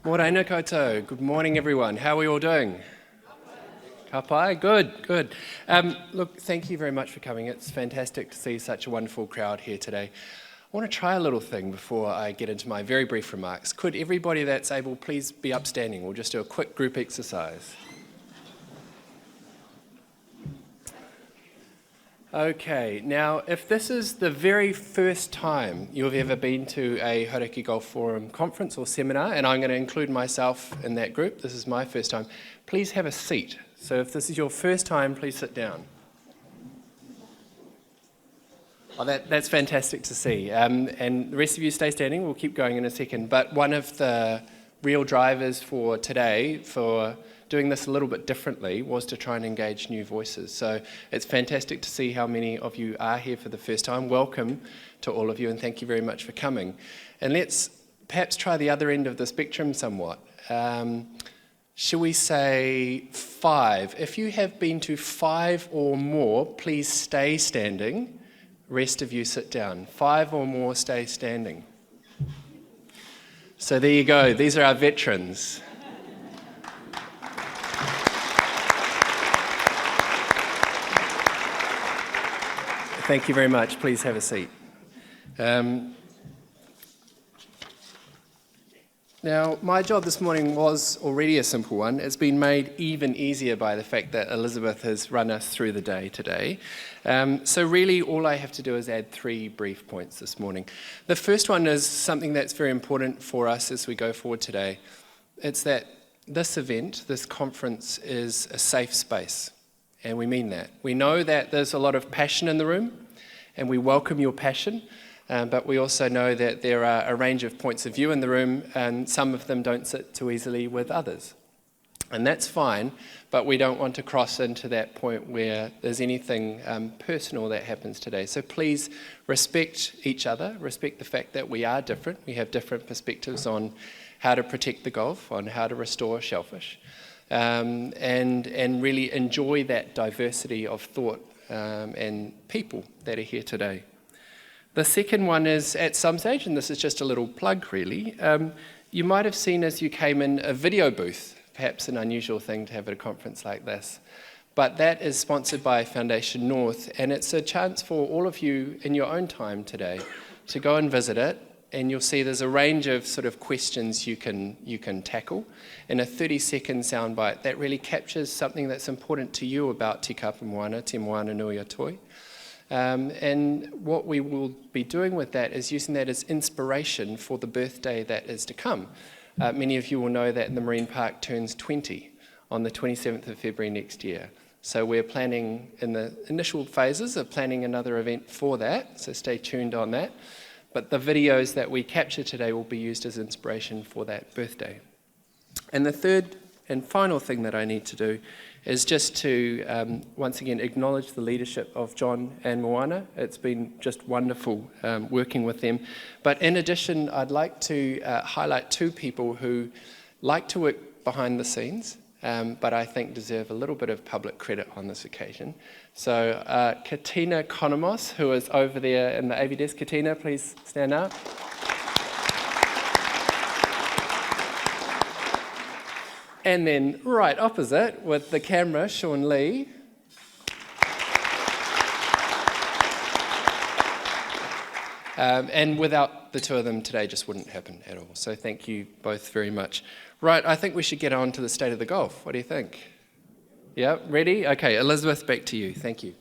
Morena koutou. Good morning, everyone. How are we all doing? Kapai? Good. Look, thank you very much for coming. It's fantastic to see such a wonderful crowd here today. I want to try a little thing before I get into my very brief remarks. Could everybody that's able please be upstanding? We'll just do a quick group exercise. Okay, now if this is the very first time you've ever been to a Hauraki Gulf Forum conference or seminar, and I'm going to include myself in that group, this is my first time, please have a seat. So if this is your first time, please sit down. Oh, that's fantastic to see. And the rest of you stay standing, we'll keep going in a second. But one of the real drivers for today, for doing this a little bit differently, was to try and engage new voices. So it's fantastic to see how many of you are here for the first time. Welcome to all of you, and thank you very much for coming. And let's perhaps try the other end of the spectrum somewhat. Shall we say 5? If you have been to 5 or more, please stay standing. Rest of you sit down. 5 or more, stay standing. So there you go. These are our veterans. Thank you very much. Please have a seat. Now, my job this morning was already a simple one. It's been made even easier by the fact that Elizabeth has run us through the day today. So really, all I have to do is add 3 brief points this morning. The first one is something that's very important for us as we go forward today. It's that this event, this conference, is a safe space. And we mean that. We know that there's a lot of passion in the room, and we welcome your passion, but we also know that there are a range of points of view in the room, and some of them don't sit too easily with others. And that's fine, but we don't want to cross into that point where there's anything personal that happens today. So please respect each other, respect the fact that we are different. We have different perspectives on how to protect the Gulf, on how to restore shellfish. And really enjoy that diversity of thought and people that are here today. The second one is, at some stage, and this is just a little plug really, you might have seen as you came in a video booth, perhaps an unusual thing to have at a conference like this. But that is sponsored by Foundation North, and it's a chance for all of you in your own time today to go and visit it. And you'll see there's a range of sort of questions you can tackle in a 30-second soundbite that really captures something that's important to you about Te Kapa Moana, Te Moana Nui a Toi. And what we will be doing with that is using that as inspiration for the birthday that is to come. Many of you will know that the Marine Park turns 20 on the 27th of February next year. So we're planning, in the initial phases of planning another event for that, so stay tuned on that. But the videos that we capture today will be used as inspiration for that birthday. And the third and final thing that I need to do is just to once again acknowledge the leadership of John and Moana. It's been just wonderful working with them. But in addition, I'd like to highlight 2 people who like to work behind the scenes, but I think deserve a little bit of public credit on this occasion. So Katina Konomos, who is over there in the AV desk. Katina, please stand up. And then right opposite with the camera, Sean Lee. And without the 2 of them, today just wouldn't happen at all. So thank you both very much. Right, I think we should get on to the state of the Gulf. What do you think? Yeah, ready? Okay, Elizabeth, back to you. Thank you.